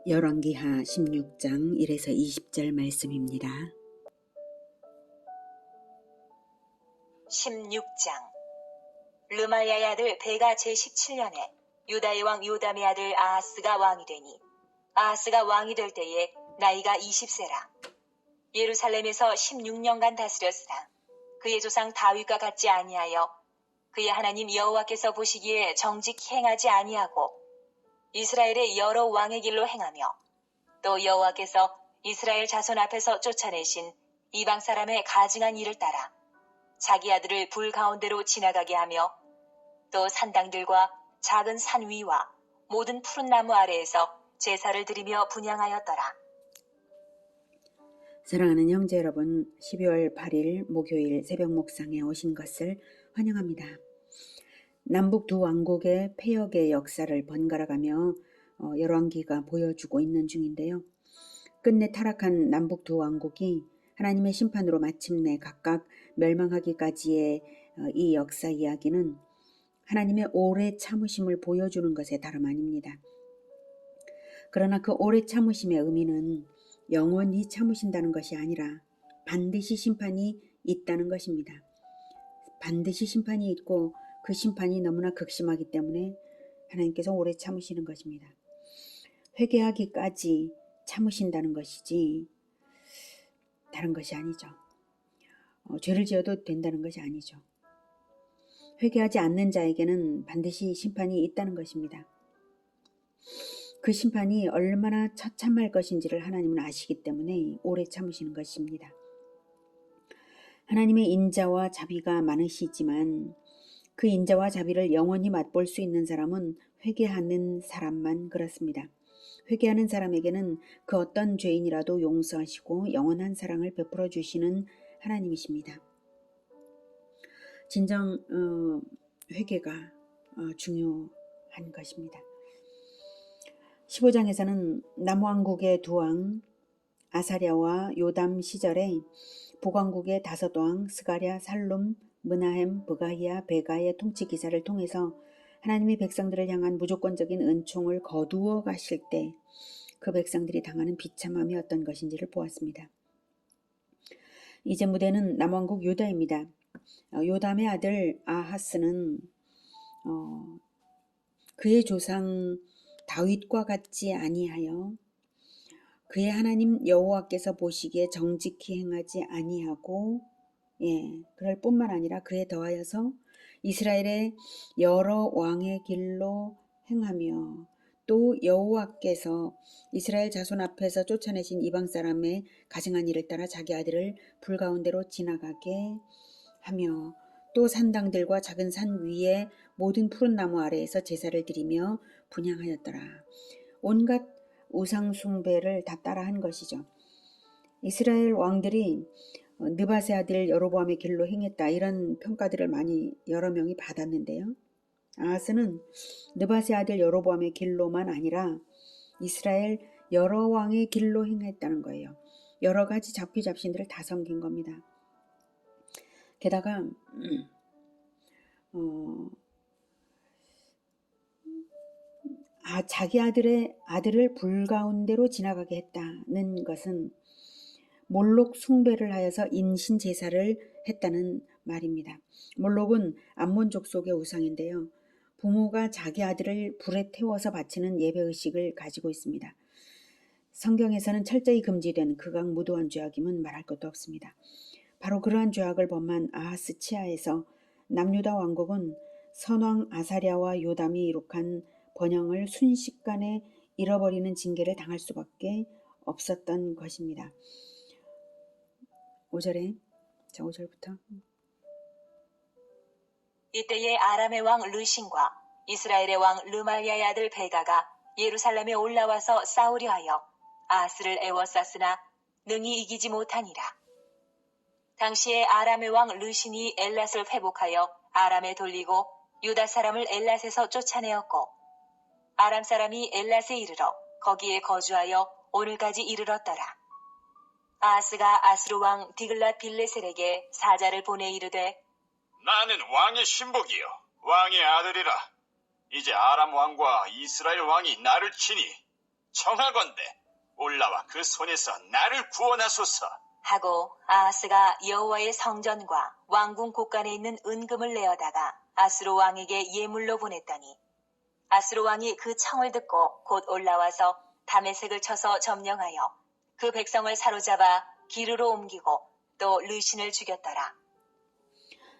열왕기하 16장 1에서 20절 말씀입니다. 16장 르말야의 아들 베가 제17년에 유다의 왕 요담의 아들 아하스가 왕이 되니 아하스가 왕이 될 때에 나이가 20세라. 예루살렘에서 16년간 다스렸으나 그의 조상 다윗과 같지 아니하여 그의 하나님 여호와께서 보시기에 정직히 행하지 아니하고 이스라엘의 여러 왕의 길로 행하며 또 여호와께서 이스라엘 자손 앞에서 쫓아내신 이방 사람의 가증한 일을 따라 자기 아들을 불 가운데로 지나가게 하며 또 산당들과 작은 산 위와 모든 푸른 나무 아래에서 제사를 드리며 분향하였더라. 사랑하는 형제 여러분, 12월 8일 목요일 새벽 묵상에 오신 것을 환영합니다. 남북 두 왕국의 폐역의 역사를 번갈아가며 열왕기가 보여주고 있는 중인데요. 끝내 타락한 남북 두 왕국이 하나님의 심판으로 마침내 각각 멸망하기까지의 이 역사 이야기는 하나님의 오래 참으심을 보여주는 것에 다름 아닙니다. 그러나 그 오래 참으심의 의미는 영원히 참으신다는 것이 아니라 반드시 심판이 있다는 것입니다. 반드시 심판이 있고 그 심판이 너무나 극심하기 때문에 하나님께서 오래 참으시는 것입니다. 회개하기까지 참으신다는 것이지 다른 것이 아니죠. 죄를 지어도 된다는 것이 아니죠. 회개하지 않는 자에게는 반드시 심판이 있다는 것입니다. 그 심판이 얼마나 처참할 것인지를 하나님은 아시기 때문에 오래 참으시는 것입니다. 하나님의 인자와 자비가 많으시지만 그 인자와 자비를 영원히 맛볼 수 있는 사람은 회개하는 사람만 그렇습니다. 회개하는 사람에게는 그 어떤 죄인이라도 용서하시고 영원한 사랑을 베풀어 주시는 하나님이십니다. 진정 회개가 중요한 것입니다. 15장에서는 남왕국의 두 왕 아사랴와 요담 시절에 북왕국의 다섯 왕 스가랴, 살룸, 므나헴, 브가히야, 베가의 통치 기사를 통해서 하나님의 백성들을 향한 무조건적인 은총을 거두어 가실 때 그 백성들이 당하는 비참함이 어떤 것인지를 보았습니다. 이제 무대는 남왕국 유다입니다. 요담의 아들 아하스는 그의 조상 다윗과 같지 아니하여 그의 하나님 여호와께서 보시기에 정직히 행하지 아니하고 그럴 뿐만 아니라 그에 더하여서 이스라엘의 여러 왕의 길로 행하며 또 여호와께서 이스라엘 자손 앞에서 쫓아내신 이방 사람의 가증한 일을 따라 자기 아들을 불 가운데로 지나가게 하며 또 산당들과 작은 산 위에 모든 푸른 나무 아래에서 제사를 드리며 분향하였더라. 온갖 우상 숭배를 다 따라한 것이죠. 이스라엘 왕들이 느밧의 아들 여로보암의 길로 행했다 이런 평가들을 여러 명이 받았는데요. 아하스는 느밧의 아들 여로보암의 길로만 아니라 이스라엘 여러 왕의 길로 행했다는 거예요. 여러 가지 잡귀잡신들을 다 섬긴 겁니다. 게다가 자기 아들을 불 가운데로 지나가게 했다는 것은 몰록 숭배를 하여서 인신 제사를 했다는 말입니다. 몰록은 암몬 족속의 우상인데요. 부모가 자기 아들을 불에 태워서 바치는 예배의식을 가지고 있습니다. 성경에서는 철저히 금지된 극악무도한 죄악임은 말할 것도 없습니다. 바로 그러한 죄악을 범한 아하스 치하에서 남유다 왕국은 선왕 아사랴와 요담이 이룩한 번영을 순식간에 잃어버리는 징계를 당할 수밖에 없었던 것입니다. 5절부터 이때에 아람의 왕 르신과 이스라엘의 왕 르말야의 아들 베가가 예루살렘에 올라와서 싸우려 하여 아하스를 애워쌌으나 능히 이기지 못하니라. 당시에 아람의 왕 르신이 엘랏을 회복하여 아람에 돌리고 유다 사람을 엘랏에서 쫓아내었고 아람 사람이 엘랏에 이르러 거기에 거주하여 오늘까지 이르렀더라. 아하스가 아스루 왕 디글랏 빌레셀에게 사자를 보내 이르되 나는 왕의 신복이요 왕의 아들이라. 이제 아람 왕과 이스라엘 왕이 나를 치니 청하건대 올라와 그 손에서 나를 구원하소서. 하고 아하스가 여호와의 성전과 왕궁 곳간에 있는 은금을 내어다가 아수르 왕에게 예물로 보냈더니 아수르 왕이 그 청을 듣고 곧 올라와서 다메섹을 쳐서 점령하여 그 백성을 사로잡아 기르로 옮기고 또 르신을 죽였더라.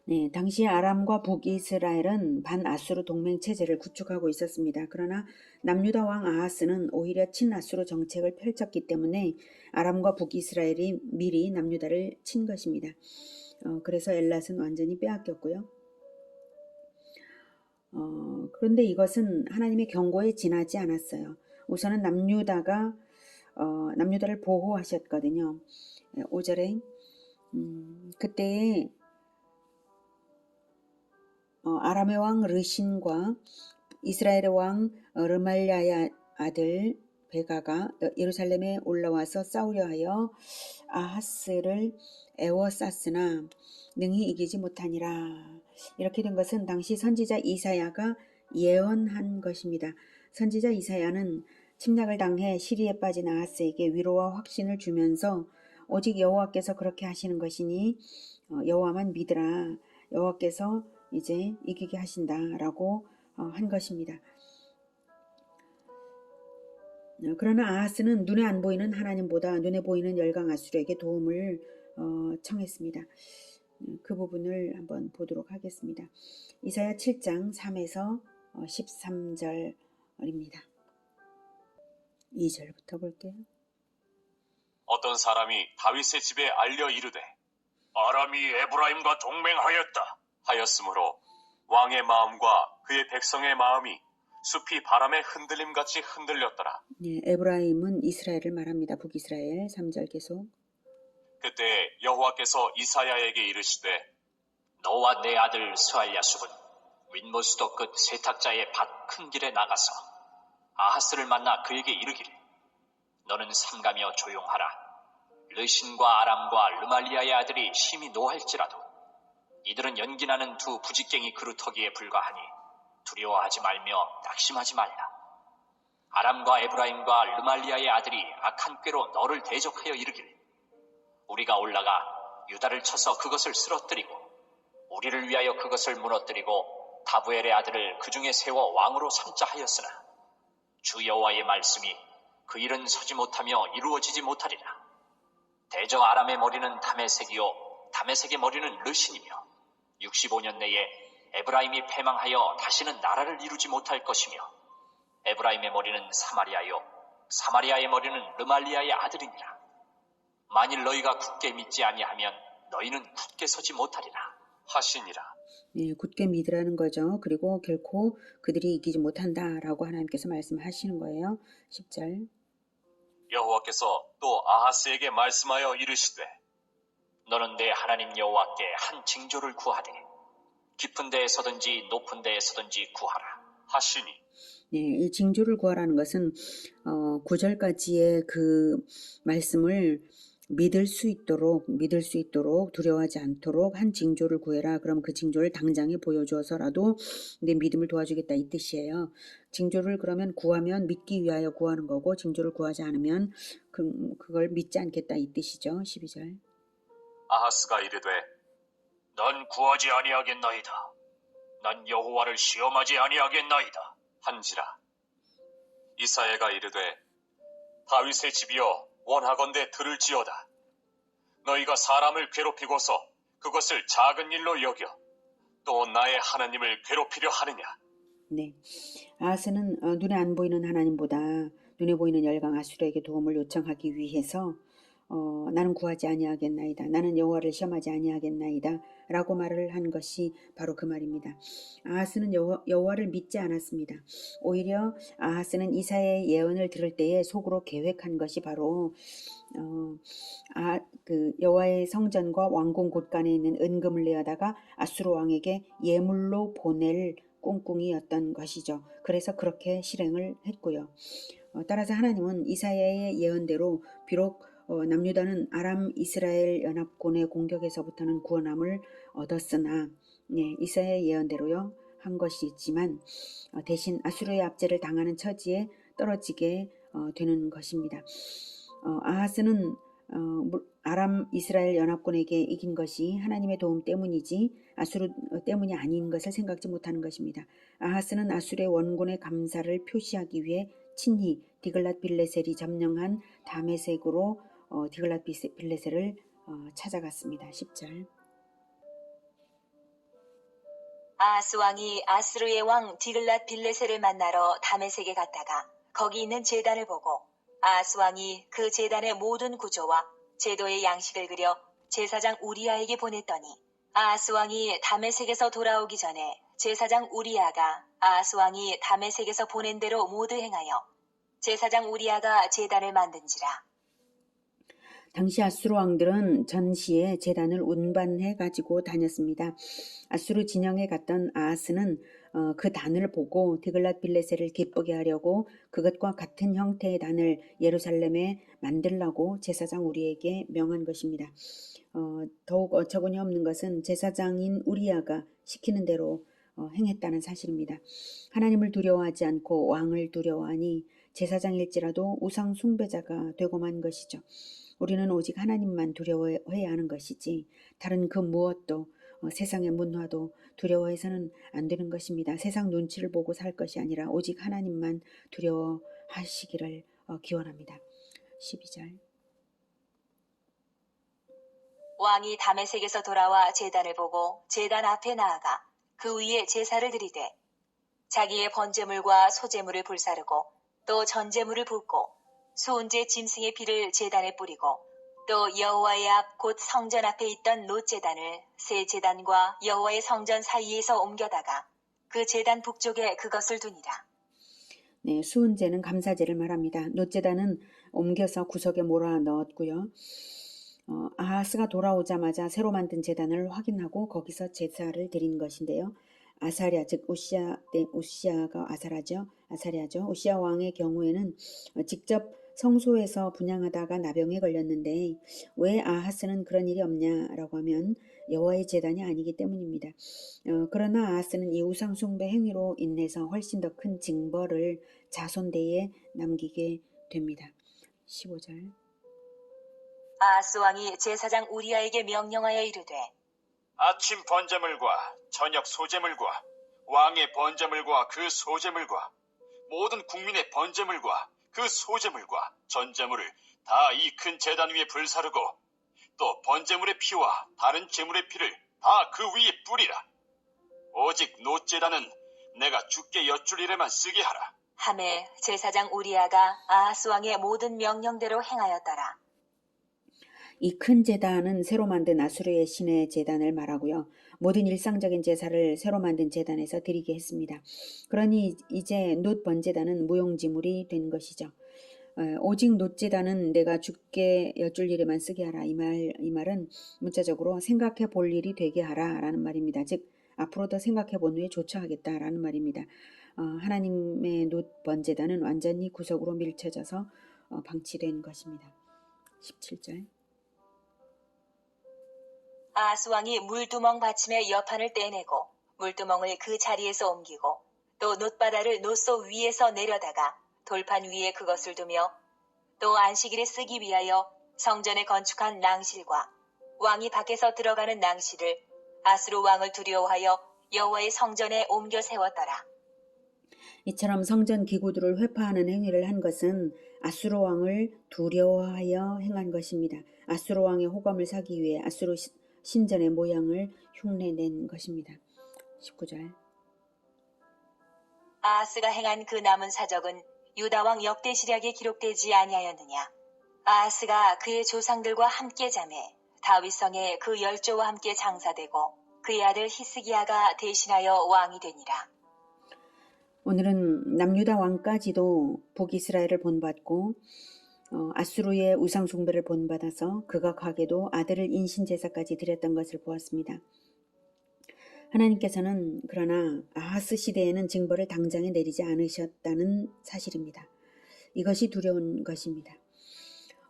네, 당시 아람과 북이스라엘은 반아수르 동맹 체제를 구축하고 있었습니다. 그러나 남유다 왕 아하스는 오히려 친아수르 정책을 펼쳤기 때문에 아람과 북이스라엘이 미리 남유다를 친 것입니다. 그래서 엘랏은 완전히 빼앗겼고요. 그런데 이것은 하나님의 경고에 지나지 않았어요. 우선은 남유다를 보호하셨거든요. 5절에 그때에 아람의 왕 르신과 이스라엘의 왕 르말랴의 아들 베가가 예루살렘에 올라와서 싸우려 하여 아하스를 애워쌌으나 능히 이기지 못하니라. 이렇게 된 것은 당시 선지자 이사야가 예언한 것입니다. 선지자 이사야는 침략을 당해 시리에 빠진 아하스에게 위로와 확신을 주면서 오직 여호와께서 그렇게 하시는 것이니 여호와만 믿으라. 여호와께서 이제 이기게 하신다라고 한 것입니다. 그러나 아하스는 눈에 안 보이는 하나님보다 눈에 보이는 열강 아수르에게 도움을 청했습니다. 그 부분을 한번 보도록 하겠습니다. 이사야 7장 3에서 13절입니다. 2절부터 볼게요. 어떤 사람이 다윗의 집에 알려 이르되 아람이 에브라임과 동맹하였다. 하였으므로 왕의 마음과 그의 백성의 마음이 숲이 바람의 흔들림같이 흔들렸더라. 네, 에브라임은 이스라엘을 말합니다. 북이스라엘 3절 계속. 그때 여호와께서 이사야에게 이르시되 너와 내 아들 스알야숲은 윗모수도 끝 세탁자의 밭 큰 길에 나가서 아하스를 만나 그에게 이르기를 너는 삼가며 조용하라. 르신과 아람과 르말리아의 아들이 심히 노할지라도 이들은 연기나는 두 부직갱이 그루터기에 불과하니 두려워하지 말며 낙심하지 말라. 아람과 에브라임과 르말리아의 아들이 악한 꾀로 너를 대적하여 이르기를 우리가 올라가 유다를 쳐서 그것을 쓰러뜨리고 우리를 위하여 그것을 무너뜨리고 다부엘의 아들을 그 중에 세워 왕으로 삼자 하였으나 주 여호와의 말씀이 그 일은 서지 못하며 이루어지지 못하리라. 대저 아람의 머리는 다메섹이요 다메섹의 머리는 르신이며 65년 내에 에브라임이 패망하여 다시는 나라를 이루지 못할 것이며 에브라임의 머리는 사마리아요 사마리아의 머리는 르말리아의 아들이니라. 만일 너희가 굳게 믿지 아니하면 너희는 굳게 서지 못하리라 하시니라. 네, 굳게 믿으라는 거죠. 그리고 결코 그들이 이기지 못한다라고 하나님께서 말씀하시는 거예요. 10절. 여호와께서 또 아하스에게 말씀하여 이르시되 너는 내 하나님 여호와께 한 징조를 구하되 깊은 데에서든지 높은 데에서든지 구하라 하시니 네, 이 징조를 구하라는 것은 9절까지의 그 말씀을 믿을 수 있도록 두려워하지 않도록 한 징조를 구해라. 그럼 그 징조를 당장에 보여주어서라도 내 믿음을 도와주겠다 이 뜻이에요. 징조를 그러면 구하면 믿기 위하여 구하는 거고 징조를 구하지 않으면 그걸 믿지 않겠다 이 뜻이죠. 12절. 아하스가 이르되 난 구하지 아니하겠나이다. 난 여호와를 시험하지 아니하겠나이다. 한지라. 이사야가 이르되 다윗의 집이여 원하건대 들을지어다. 너희가 사람을 괴롭히고서 그것을 작은 일로 여겨 또 나의 하나님을 괴롭히려 하느냐. 네, 아하스는 눈에 안 보이는 하나님보다 눈에 보이는 열강 아수르에게 도움을 요청하기 위해서 나는 구하지 아니하겠나이다. 나는 여호와를 시험하지 아니하겠나이다. 라고 말을 한 것이 바로 그 말입니다. 아하스는 여호와를 믿지 않았습니다. 오히려 아하스는 이사야의 예언을 들을 때에 속으로 계획한 것이 바로 그 여호와의 성전과 왕궁 곳간에 있는 은금을 내어다가 아수르 왕에게 예물로 보낼 꿍꿍이였던 것이죠. 그래서 그렇게 실행을 했고요. 따라서 하나님은 이사야의 예언대로 비록 남유다는 아람 이스라엘 연합군의 공격에서부터는 구원함을 얻었으나 이사야의 예언대로요 한 것이지만 대신 아수르의 압제를 당하는 처지에 떨어지게 되는 것입니다. 아하스는 아람 이스라엘 연합군에게 이긴 것이 하나님의 도움 때문이지 아수르 때문이 아닌 것을 생각지 못하는 것입니다. 아하스는 아수르의 원군의 감사를 표시하기 위해 친히 디글랏 빌레셀이 점령한 다메섹으로 디글랏 빌레셀을 찾아갔습니다. 10절. 아하스 왕이 아스루의 왕 디글랏 빌레셀을 만나러 다메섹에 갔다가 거기 있는 제단을 보고 아하스 왕이 그 제단의 모든 구조와 제도의 양식을 그려 제사장 우리아에게 보냈더니 아하스 왕이 다메섹에서 돌아오기 전에 제사장 우리아가 아하스 왕이 다메섹에서 보낸 대로 모두 행하여 제사장 우리아가 제단을 만든지라. 당시 아수르 왕들은 전시에 제단을 운반해 가지고 다녔습니다. 아수르 진영에 갔던 아하스는 그 단을 보고 디글랏 빌레셀을 기쁘게 하려고 그것과 같은 형태의 단을 예루살렘에 만들라고 제사장 우리에게 명한 것입니다. 더욱 어처구니 없는 것은 제사장인 우리아가 시키는 대로 행했다는 사실입니다. 하나님을 두려워하지 않고 왕을 두려워하니 제사장일지라도 우상 숭배자가 되고 만 것이죠. 우리는 오직 하나님만 두려워해야 하는 것이지 다른 그 무엇도 세상의 문화도 두려워해서는 안 되는 것입니다. 세상 눈치를 보고 살 것이 아니라 오직 하나님만 두려워하시기를 기원합니다. 12절. 왕이 다메섹에서 돌아와 제단을 보고 제단 앞에 나아가 그 위에 제사를 드리되 자기의 번제물과 소제물을 불사르고 또 전제물을 붓고 수은제 짐승의 피를 제단에 뿌리고 또 여호와의 앞 곧 성전 앞에 있던 놋제단을 새 제단과 여호와의 성전 사이에서 옮겨다가 그 제단 북쪽에 그것을 두니라. 네, 수은제는 감사제를 말합니다. 놋제단은 옮겨서 구석에 몰아 넣었고요. 아하스가 돌아오자마자 새로 만든 제단을 확인하고 거기서 제사를 드린 것인데요. 아사랴 즉 우시아가 아사랴죠. 우시아 왕의 경우에는 직접 성소에서 분향하다가 나병에 걸렸는데 왜 아하스는 그런 일이 없냐라고 하면 여호와의 제단이 아니기 때문입니다. 그러나 아하스는 이 우상 숭배 행위로 인해서 훨씬 더 큰 징벌을 자손대에 남기게 됩니다. 15절. 아하스 왕이 제사장 우리아에게 명령하여 이르되 아침 번제물과 저녁 소제물과 왕의 번제물과 그 소제물과 모든 국민의 번제물과 그 소제물과 전제물을 다 이 큰 제단 위에 불사르고 또 번제물의 피와 다른 제물의 피를 다 그 위에 뿌리라. 오직 놋제단은 내가 주께 여쭐 일에만 쓰게 하라. 하매 제사장 우리아가 아하스 왕의 모든 명령대로 행하였더라. 이 큰 제단은 새로 만든 아수르의 신의 제단을 말하고요. 모든 일상적인 제사를 새로 만든 제단에서 드리게 했습니다. 그러니 이제 놋 번제단은 무용지물이 된 것이죠. 오직 놋제단은 내가 주께 여쭐 일에만 쓰게 하라. 이 말은 문자적으로 생각해 볼 일이 되게 하라라는 말입니다. 즉 앞으로 더 생각해 본 후에 조처하겠다라는 말입니다. 하나님의 놋 번제단은 완전히 구석으로 밀쳐져서 방치된 것입니다. 17절. 아하스 왕이 물두멍 받침의 여판을 떼내고 물두멍을 그 자리에서 옮기고 또 놋바다를 놋소 위에서 내려다가 돌판 위에 그것을 두며 또 안식일에 쓰기 위하여 성전에 건축한 낭실과 왕이 밖에서 들어가는 낭실을 아수르 왕을 두려워하여 여호와의 성전에 옮겨 세웠더라. 이처럼 성전 기구들을 회파하는 행위를 한 것은 아수르 왕을 두려워하여 행한 것입니다. 아수르 왕의 호감을 사기 위해 아수르 신전의 모양을 흉내낸 것입니다. 19절. 아하스가 행한 그 남은 사적은 유다왕 역대시략에 기록되지 아니하였느냐. 아하스가 그의 조상들과 함께 자매 다윗성에 그 열조와 함께 장사되고 그의 아들 히스기야가 대신하여 왕이 되니라. 오늘은 남유다 왕까지도 북이스라엘을 본받고 아수르의 우상 숭배를 본받아서 극악하게도 아들을 인신제사까지 드렸던 것을 보았습니다. 하나님께서는 그러나 아하스 시대에는 징벌을 당장에 내리지 않으셨다는 사실입니다. 이것이 두려운 것입니다.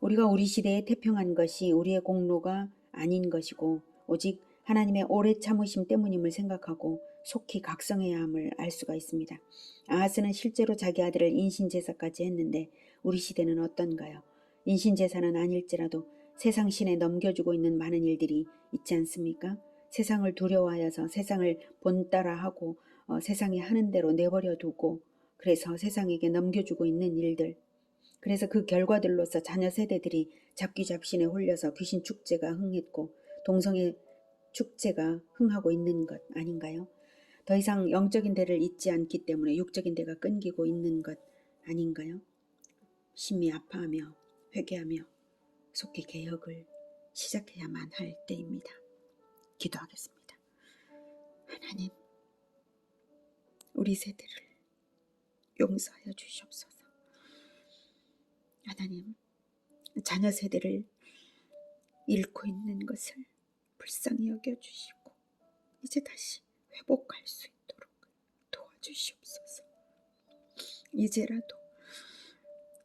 우리가 우리 시대에 태평한 것이 우리의 공로가 아닌 것이고 오직 하나님의 오래 참으심 때문임을 생각하고 속히 각성해야 함을 알 수가 있습니다. 아하스는 실제로 자기 아들을 인신제사까지 했는데 우리 시대는 어떤가요? 인신제사는 아닐지라도 세상 신에 넘겨주고 있는 많은 일들이 있지 않습니까? 세상을 두려워하여서 세상을 본따라하고 세상이 하는 대로 내버려 두고 그래서 세상에게 넘겨주고 있는 일들, 그래서 그 결과들로서 자녀 세대들이 잡귀잡신에 홀려서 귀신 축제가 흥했고 동성애 축제가 흥하고 있는 것 아닌가요? 더 이상 영적인 대를 잇지 않기 때문에 육적인 대가 끊기고 있는 것 아닌가요? 심히 아파하며 회개하며 속히 개혁을 시작해야만 할 때입니다. 기도하겠습니다. 하나님, 우리 세대를 용서하여 주시옵소서. 하나님, 자녀 세대를 잃고 있는 것을 불쌍히 여겨주시고 이제 다시 회복할 수 있도록 도와주시옵소서.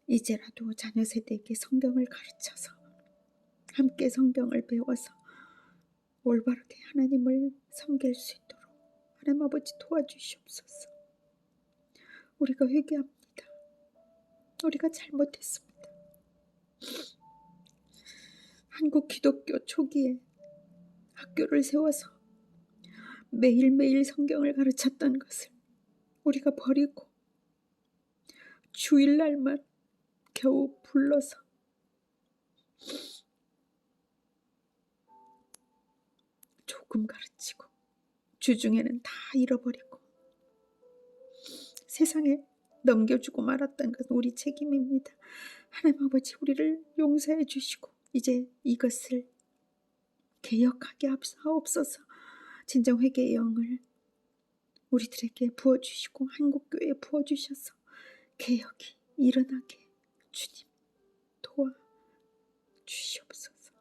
이제라도 자녀 세대에게 성경을 가르쳐서 함께 성경을 배워서 올바르게 하나님을 섬길 수 있도록 하나님 아버지 도와주시옵소서. 우리가 회개합니다. 우리가 잘못했습니다. 한국 기독교 초기에 학교를 세워서 매일매일 성경을 가르쳤던 것을 우리가 버리고 주일날만 겨우 불러서 조금 가르치고 주중에는 다 잃어버리고 세상에 넘겨주고 말았던 것은 우리 책임입니다. 하나님 아버지, 우리를 용서해 주시고 이제 이것을 개혁하게 하옵소서. 진정 회개의 영을 우리들에게 부어주시고 한국교회에 부어주셔서 개혁이 일어나게 주님 도와주시옵소서.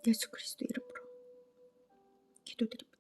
예수 그리스도 이름으로 기도드립니다.